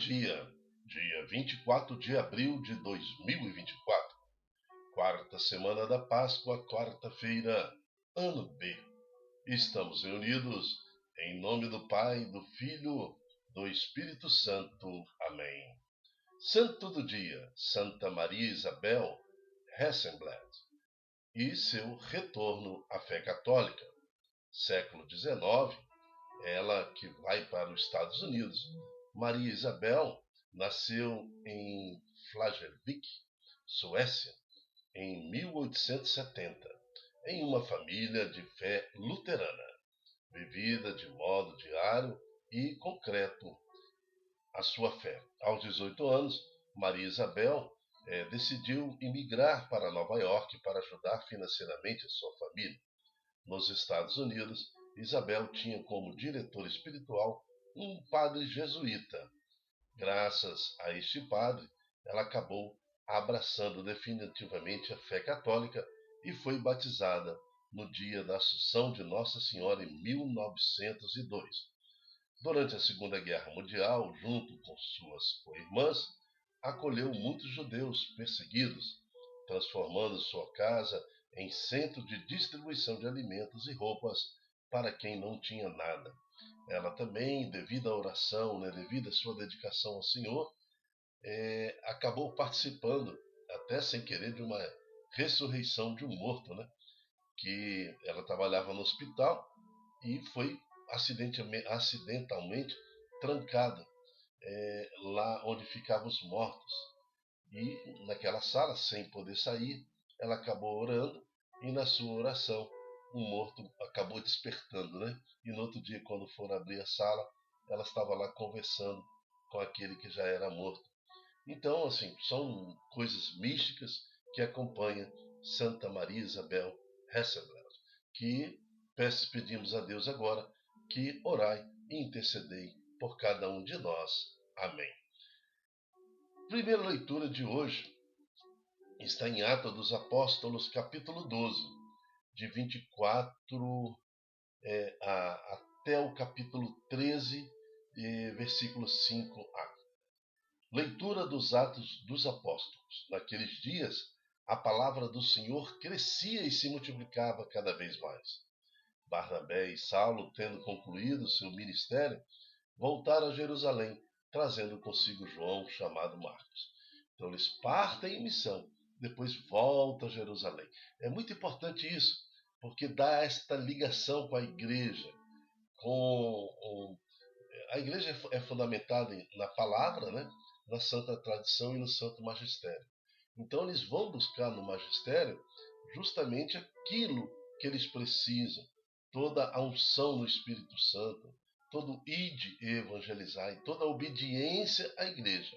dia, dia 24 de abril de 2024, quarta semana da Páscoa, quarta-feira, ano B. Estamos reunidos em nome do Pai, do Filho, do Espírito Santo. Amém. Santo do dia, Santa Maria Isabel Hessenblatt e seu retorno à fé católica. Século XIX, ela que vai para os Estados Unidos. Maria Isabel nasceu em Flaglervik, Suécia, em 1870, em uma família de fé luterana, vivida de modo diário e concreto a sua fé. Aos 18 anos, Maria Isabel decidiu emigrar para Nova York para ajudar financeiramente a sua família. Nos Estados Unidos, Isabel tinha como diretor espiritual um padre jesuíta. Graças a este padre, ela acabou abraçando definitivamente a fé católica e foi batizada no dia da Assunção de Nossa Senhora em 1902. Durante a Segunda Guerra Mundial, junto com suas co-irmãs, acolheu muitos judeus perseguidos, transformando sua casa em centro de distribuição de alimentos e roupas para quem não tinha nada. Ela também, devido à oração, devido à sua dedicação ao Senhor, acabou participando, até sem querer, de uma ressurreição de um morto, que ela trabalhava no hospital e foi acidentalmente trancada lá onde ficavam os mortos. E naquela sala, sem poder sair, ela acabou orando e na sua oração o morto acabou despertando, E no outro dia, quando foram abrir a sala, ela estava lá conversando com aquele que já era morto. Então, assim, são coisas místicas que acompanham Santa Maria Isabel Hessenblatt, que pedimos a Deus agora que orai e intercedei por cada um de nós. Amém. Primeira leitura de hoje está em Atos dos Apóstolos, capítulo 12, de 24 até o capítulo 13, versículo 5a. Leitura dos Atos dos Apóstolos. Naqueles dias, a palavra do Senhor crescia e se multiplicava cada vez mais. Barnabé e Saulo, tendo concluído seu ministério, voltaram a Jerusalém, trazendo consigo João, chamado Marcos. Então eles partem em missão, depois voltam a Jerusalém. É muito importante isso, porque dá esta ligação com a igreja. A igreja é fundamentada na palavra, na santa tradição e no santo magistério. Então eles vão buscar no magistério justamente aquilo que eles precisam, toda a unção no Espírito Santo, todo ide e evangelizar, toda a obediência à igreja.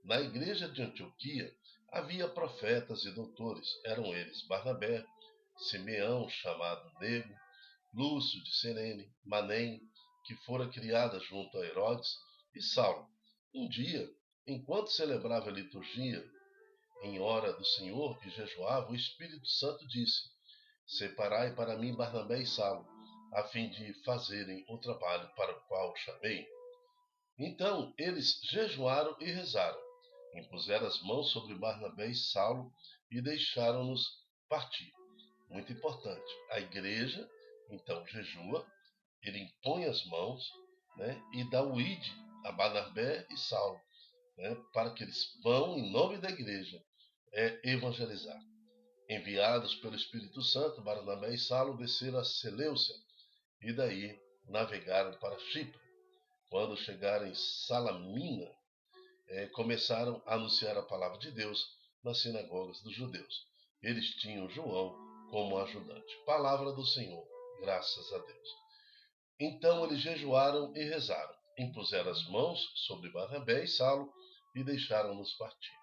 Na igreja de Antioquia havia profetas e doutores. Eram eles Barnabé, Simeão, chamado Negro, Lúcio de Cirene, Maném, que fora criada junto a Herodes, e Saulo. Um dia, enquanto celebrava a liturgia em hora do Senhor e jejuava, o Espírito Santo disse: Separai para mim Barnabé e Saulo, a fim de fazerem o trabalho para o qual chamei. Então eles jejuaram e rezaram, impuseram as mãos sobre Barnabé e Saulo e deixaram-nos partir. Muito importante. A igreja, então, jejua, ele impõe as mãos, e dá o ide a Barnabé e Saulo, para que eles vão, em nome da igreja, evangelizar. Enviados pelo Espírito Santo, Barnabé e Saulo desceram a Seleucia e daí navegaram para Chipre. Quando chegaram em Salamina, começaram a anunciar a palavra de Deus nas sinagogas dos judeus. Eles tinham João como ajudante. Palavra do Senhor, graças a Deus. Então eles jejuaram e rezaram, impuseram as mãos sobre Barnabé e Saulo e deixaram-nos partir.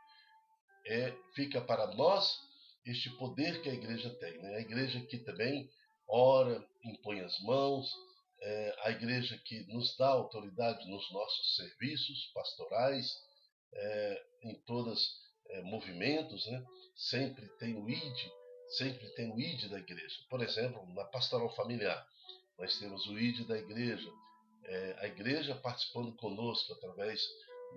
Fica para nós este poder que a igreja tem, A igreja que também ora, impõe as mãos, a igreja que nos dá autoridade nos nossos serviços pastorais, em todos movimentos, sempre tem o ID da igreja. Por exemplo, na pastoral familiar, nós temos o ID da igreja, a igreja participando conosco através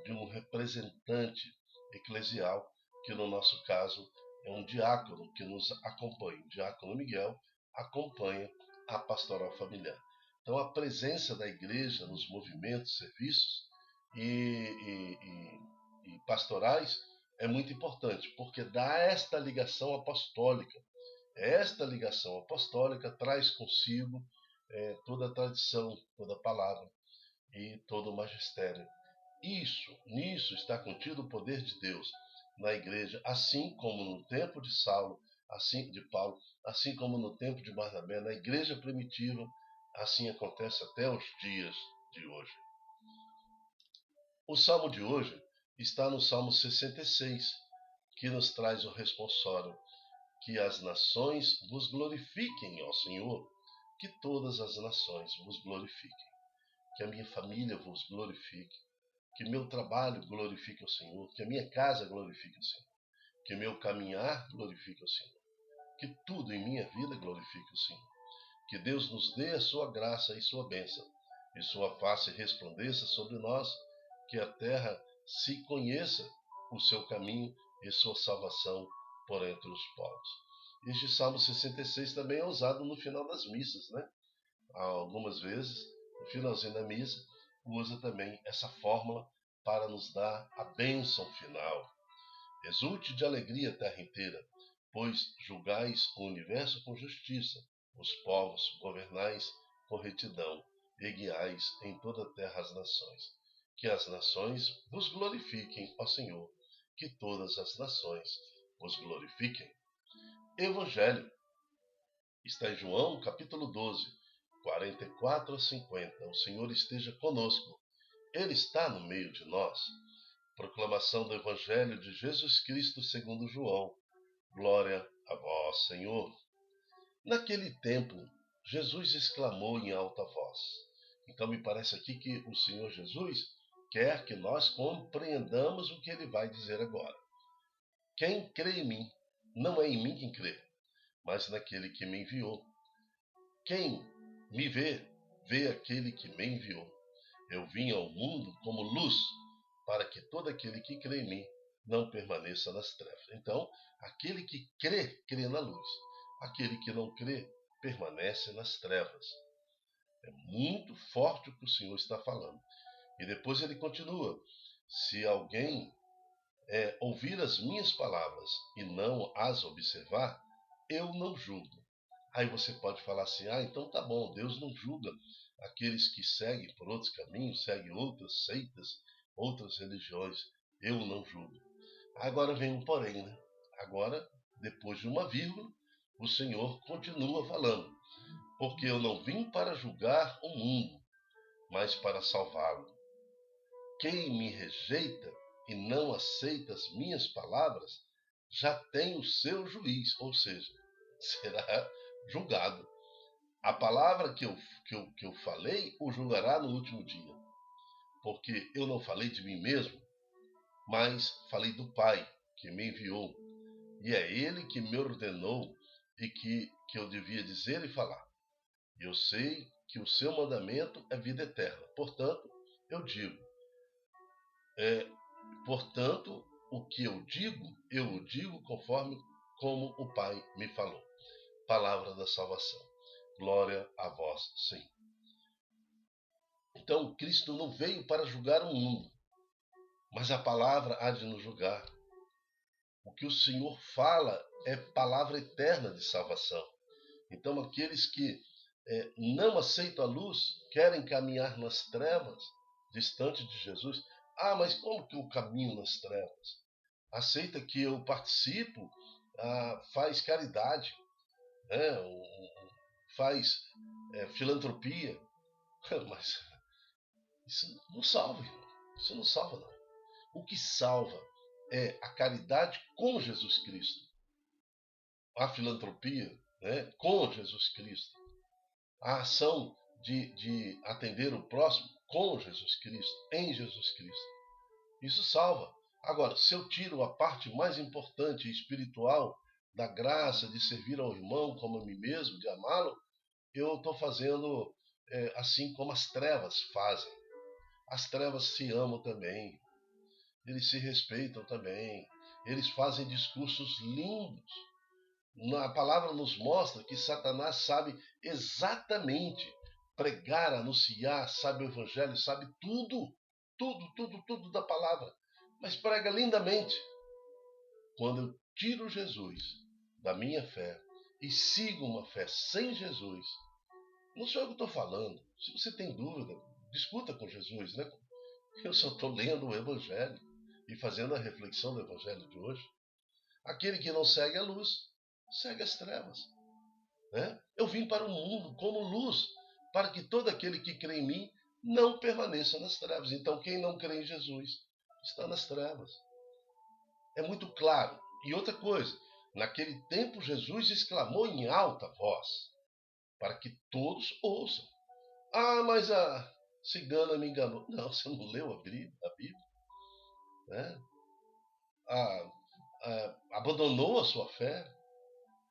de um representante eclesial, que no nosso caso é um diácono que nos acompanha. O diácono Miguel acompanha a pastoral familiar. Então, a presença da igreja nos movimentos, serviços e pastorais é muito importante, porque dá esta ligação apostólica. Esta ligação apostólica traz consigo toda a tradição, toda a palavra e todo o magistério. Nisso está contido o poder de Deus na igreja, assim como no tempo de Paulo, assim como no tempo de Barnabé, na igreja primitiva, assim acontece até os dias de hoje. O salmo de hoje está no Salmo 66, que nos traz o responsório: que as nações vos glorifiquem, ó Senhor, que todas as nações vos glorifiquem, que a minha família vos glorifique, que meu trabalho glorifique ao Senhor, que a minha casa glorifique ao Senhor, que meu caminhar glorifique ao Senhor, que tudo em minha vida glorifique ao Senhor. Que Deus nos dê a sua graça e sua bênção, e sua face resplandeça sobre nós, que a terra se conheça o seu caminho e sua salvação por entre os povos. Este Salmo 66 também é usado no final das missas, né? Algumas vezes, no finalzinho da missa, usa também essa fórmula para nos dar a bênção final. Exulte de alegria a terra inteira, pois julgais o universo com justiça, os povos governais com retidão, e guiais em toda a terra as nações. Que as nações vos glorifiquem, ó Senhor, que todas as nações vos glorifiquem. Evangelho está em João, capítulo 12, 44 a 50. O Senhor esteja conosco. Ele está no meio de nós. Proclamação do Evangelho de Jesus Cristo segundo João. Glória a vós, Senhor. Naquele tempo, Jesus exclamou em alta voz. Então me parece aqui que o Senhor Jesus quer que nós compreendamos o que ele vai dizer agora. Quem crê em mim, não é em mim quem crê, mas naquele que me enviou. Quem me vê, vê aquele que me enviou. Eu vim ao mundo como luz, para que todo aquele que crê em mim não permaneça nas trevas. Então, aquele que crê, crê na luz. Aquele que não crê, permanece nas trevas. É muito forte o que o Senhor está falando. E depois ele continua: se alguém ouvir as minhas palavras e não as observar, eu não julgo. Aí você pode falar assim: então tá bom, Deus não julga aqueles que seguem por outros caminhos, seguem outras seitas, outras religiões. Eu não julgo. Agora vem um porém, né? Agora, depois de uma vírgula, o Senhor continua falando: porque eu não vim para julgar o mundo, mas para salvá-lo. Quem me rejeita e não aceita as minhas palavras, já tem o seu juiz, ou seja, será julgado. A palavra que eu falei o julgará no último dia, porque eu não falei de mim mesmo, mas falei do Pai que me enviou, e é Ele que me ordenou e que eu devia dizer e falar. E eu sei que o seu mandamento é vida eterna. Portanto, eu digo. Portanto, o que eu o digo conforme como o Pai me falou. Palavra da salvação. Glória a vós, Senhor. Então, Cristo não veio para julgar o mundo, mas a palavra há de nos julgar. O que o Senhor fala é palavra eterna de salvação. Então, aqueles que não aceitam a luz, querem caminhar nas trevas, distante de Jesus. Mas como que eu caminho nas trevas? Aceita que eu participo, faz caridade, né? Faz filantropia, mas isso não salva, irmão. Isso não salva, não. O que salva é a caridade com Jesus Cristo, a filantropia, né, com Jesus Cristo, a ação de atender o próximo com Jesus Cristo, em Jesus Cristo. Isso salva. Agora, se eu tiro a parte mais importante e espiritual da graça de servir ao irmão como a mim mesmo, de amá-lo, eu estou fazendo assim como as trevas fazem. As trevas se amam também. eles se respeitam também, eles fazem discursos lindos. A palavra nos mostra que Satanás sabe exatamente pregar, anunciar, sabe o evangelho, sabe tudo, tudo da palavra, mas prega lindamente. Quando eu tiro Jesus da minha fé e sigo uma fé sem Jesus, não sei o que eu estou falando. Se você tem dúvida, discuta com Jesus, né? Eu só estou lendo o Evangelho e fazendo a reflexão do Evangelho de hoje. Aquele que não segue a luz, segue as trevas. Né? Eu vim para o mundo como luz, para que todo aquele que crê em mim não permaneça nas trevas. Então, quem não crê em Jesus está nas trevas. É muito claro. E outra coisa, naquele tempo Jesus exclamou em alta voz, para que todos ouçam. Ah, mas a cigana me enganou. Não, você não leu a Bíblia? Né? Abandonou a sua fé,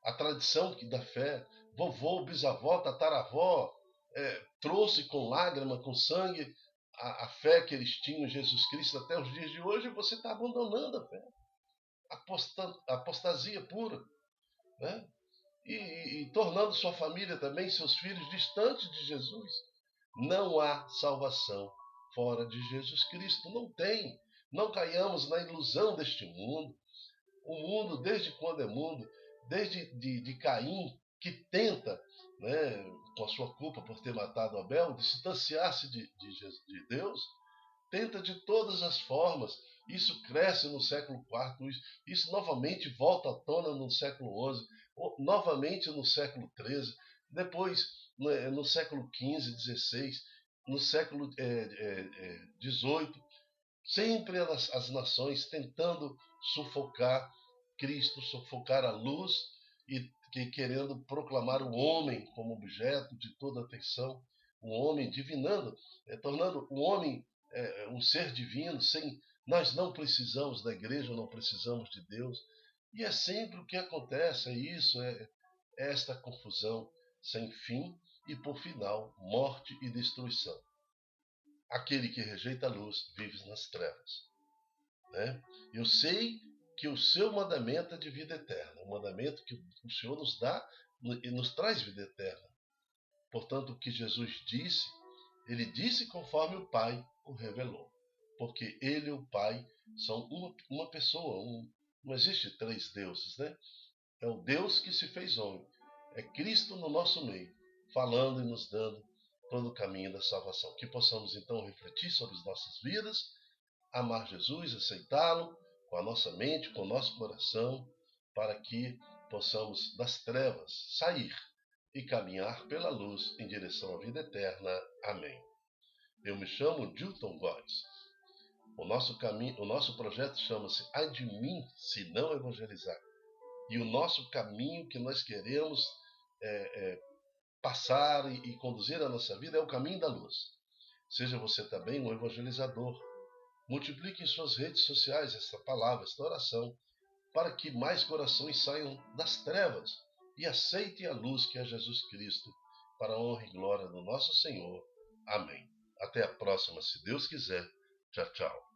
a tradição da fé. Vovô, bisavó, tataravó trouxe com lágrima, com sangue, a fé que eles tinham em Jesus Cristo até os dias de hoje. E você está abandonando a fé. Apostasia pura. Né? E tornando sua família também, seus filhos, distantes de Jesus. Não há salvação fora de Jesus Cristo. Não tem. Não caiamos na ilusão deste mundo. O mundo, desde quando é mundo, desde de Caim, que tenta, né, com a sua culpa por ter matado Abel, distanciar-se de Deus, tenta de todas as formas. Isso cresce no século IV, isso novamente volta à tona no século XI, novamente no século XIII, depois no século XV, XVI, no século XVIII, sempre as nações tentando sufocar Cristo, sufocar a luz e querendo proclamar o homem como objeto de toda atenção, o homem divinando, tornando o homem um ser divino. Nós não precisamos da igreja, não precisamos de Deus. E é sempre o que acontece, é esta confusão sem fim e, por final, morte e destruição. Aquele que rejeita a luz vive nas trevas. Né? Eu sei que o seu mandamento é de vida eterna, o mandamento que o Senhor nos dá e nos traz vida eterna. Portanto, o que Jesus disse, ele disse conforme o Pai o revelou. Porque ele e o Pai são uma pessoa, não existe três deuses, né? É o Deus que se fez homem, é Cristo no nosso meio, falando e nos dando todo o caminho da salvação. Que possamos então refletir sobre as nossas vidas, amar Jesus, aceitá-lo com a nossa mente, com o nosso coração, para que possamos das trevas sair e caminhar pela luz em direção à vida eterna. Amém. Eu me chamo Dilton Góes. O nosso projeto chama-se Ai de mim se não evangelizar. E o nosso caminho que nós queremos passar e conduzir a nossa vida é o caminho da luz. Seja você também um evangelizador. Multiplique em suas redes sociais esta palavra, esta oração, para que mais corações saiam das trevas e aceitem a luz que é Jesus Cristo, para a honra e glória do nosso Senhor. Amém. Até a próxima, se Deus quiser. Tchau, tchau.